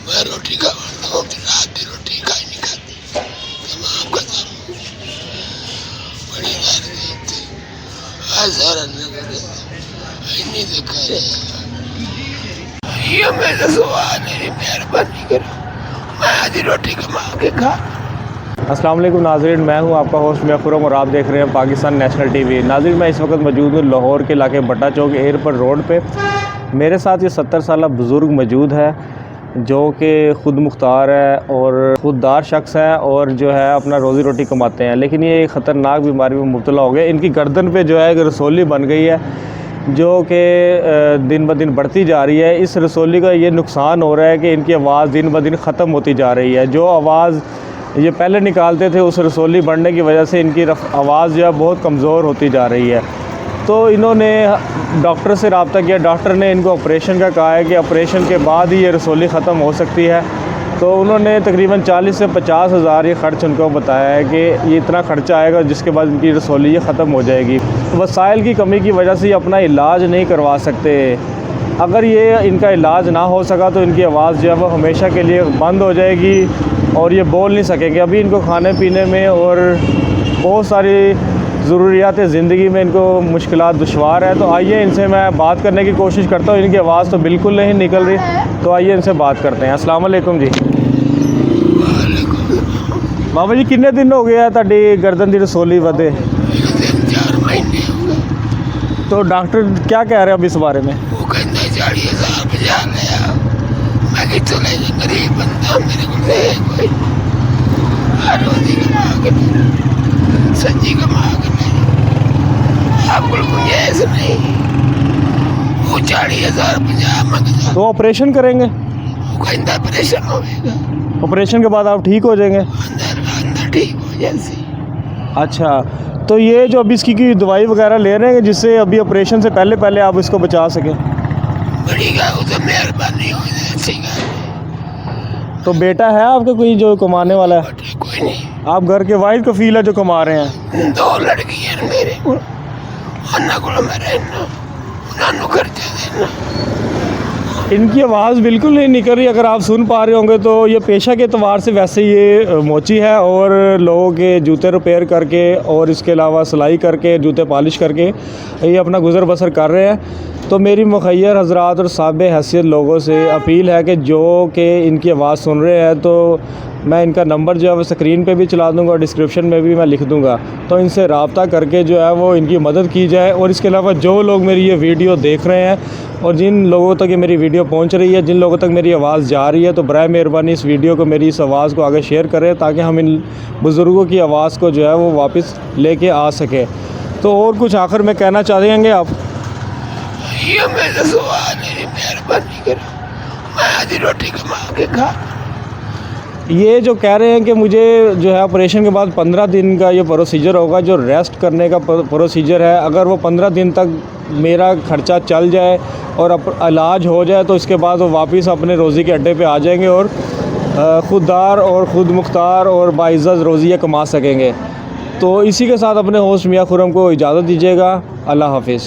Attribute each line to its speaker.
Speaker 1: मैं रोटी का रात की रोटी खाई नहीं खाती, तमाम खत्म, बड़ी दर्द थी, हज़ार इन्हीं से करे ये मेरा सवाल है, मेहरबानी करो मैं आधी रोटी कमा के खा।
Speaker 2: अस्सलाम वालेकुम नाज़रीन, मैं हूं आपका होस्ट मियां खुर्रम और आप देख रहे हैं पाकिस्तान नेशनल टीवी। नाज़रीन, मैं इस वक्त मौजूद हूं लाहौर के इलाके भट्टा चौक एयरपोर्ट रोड पे। मेरे साथ ये 70 साल बुज़ुर्ग मौजूद है जो कि ख़ुद मुख्तार है और ख़ुददार शख्स है और जो है अपना रोज़ी रोटी कमाते हैं, लेकिन ये एक ख़तरनाक बीमारी में मुब्तला हो गए। इनकी गर्दन पे जो है एक रसोली बन गई है जो कि दिन ब दिन बढ़ती जा रही है। इस रसोली का ये नुकसान हो रहा है कि इनकी आवाज़ दिन ब दिन ख़त्म होती जा रही है। जो आवाज़ ये पहले निकालते थे उस रसोली बढ़ने की वजह से इनकी आवाज़ जो है बहुत कमज़ोर होती जा रही है। तो इन्होंने डॉक्टर से रब्ता किया, डॉक्टर ने इनको ऑपरेशन का कहा है कि ऑपरेशन के बाद ही ये रसोली ख़त्म हो सकती है। तो उन्होंने तकरीबन 40 से 50 हज़ार ये ख़र्च उनको बताया है कि ये इतना ख़र्चा आएगा जिसके बाद इनकी रसोली ये ख़त्म हो जाएगी। वसाइल की कमी की वजह से ये अपना इलाज नहीं करवा सकते। अगर ये इनका इलाज ना हो सका तो इनकी आवाज़ जो है वो हमेशा के लिए बंद हो जाएगी और ये बोल नहीं सकेंगे। अभी इनको खाने पीने में और बहुत सारी ज़रूरियात ज़िंदगी में इनको मुश्किलात दुश्वार है। तो आइए इनसे मैं बात करने की कोशिश करता हूँ। इनकी आवाज़ तो बिल्कुल नहीं निकल रही, तो आइए इनसे बात करते हैं। अस्सलाम वालेकुम जी। बाबा जी, कितने दिन हो गए ताड़ी गर्दन की रसोली वधे?
Speaker 1: 4 महीने हो गए।
Speaker 2: तो डॉक्टर क्या कह रहे हैं अभी इस बारे में?
Speaker 1: वो कहते 40,000 बजा गया। मैं कि तो गरीब बंदा, मेरे को दे कोई रोज़ी कमा के सब्जी कमा के आपको गुंजाइश नहीं। वो 40,000 बजा मंगता।
Speaker 2: तो ऑपरेशन करेंगे?
Speaker 1: वो कहता ऑपरेशन होगा,
Speaker 2: ऑपरेशन के बाद आप ठीक हो जाएंगे?
Speaker 1: अंदर ठीक हो जैसी।
Speaker 2: अच्छा, तो ये जो अभी इसकी की दवाई वगैरह ले रहे हैं जिससे अभी ऑपरेशन से पहले पहले आप इसको बचा सकें?
Speaker 1: बड़ी गा तो मेहरबानी हो जाए।
Speaker 2: तो बेटा है आपका कोई जो कमाने वाला है?
Speaker 1: कोई नहीं,
Speaker 2: आप घर के वाइफ कफील है जो कमा रहे हैं?
Speaker 1: 2 लड़कियां मेरे को मेरे खर्चा देना।
Speaker 2: इनकी आवाज़ बिल्कुल नहीं निकल रही। अगर आप सुन पा रहे होंगे तो ये पेशा के एतबार से वैसे ये मोची है और लोगों के जूते रिपेयर करके और इसके अलावा सिलाई करके जूते पॉलिश करके ये अपना गुज़र बसर कर रहे हैं। तो मेरी मुखैर हज़रात और साबिक़ हैसियत लोगों से अपील है कि जो कि इनकी आवाज़ सुन रहे हैं, तो मैं इनका नंबर जो है वो स्क्रीन पे भी चला दूंगा और डिस्क्रिप्शन में भी मैं लिख दूंगा, तो इनसे रब्ता करके जो है वो इनकी मदद की जाए। और इसके अलावा जो लोग मेरी ये वीडियो देख रहे हैं और जिन लोगों तक ये मेरी वीडियो पहुंच रही है, जिन लोगों तक मेरी आवाज़ जा रही है, तो बराए मेहरबानी इस वीडियो को, मेरी इस आवाज़ को आगे शेयर करें ताकि हम इन बुज़ुर्गों की आवाज़ को जो है वो वापस लेके आ सके। तो और कुछ आखिर में कहना चाहेंगे आप?
Speaker 1: ये मेरा सवाल है, मेहरबानी करो मैं आधी रोटी कमा के खा।
Speaker 2: ये जो कह रहे हैं कि मुझे जो है ऑपरेशन के बाद 15 दिन का ये प्रोसीजर होगा, जो रेस्ट करने का प्रोसीजर है। अगर वो 15 दिन तक मेरा ख़र्चा चल जाए और इलाज हो जाए तो इसके बाद वो वापस अपने रोज़ी के अड्डे पे आ जाएंगे और ख़ुददार और ख़ुद मुख्तार और बाइज़्ज़त रोज़ियाँ कमा सकेंगे। तो इसी के साथ अपने होस्ट मियां खुर्रम को इजाज़त दीजिएगा। अल्लाह हाफ़िज़।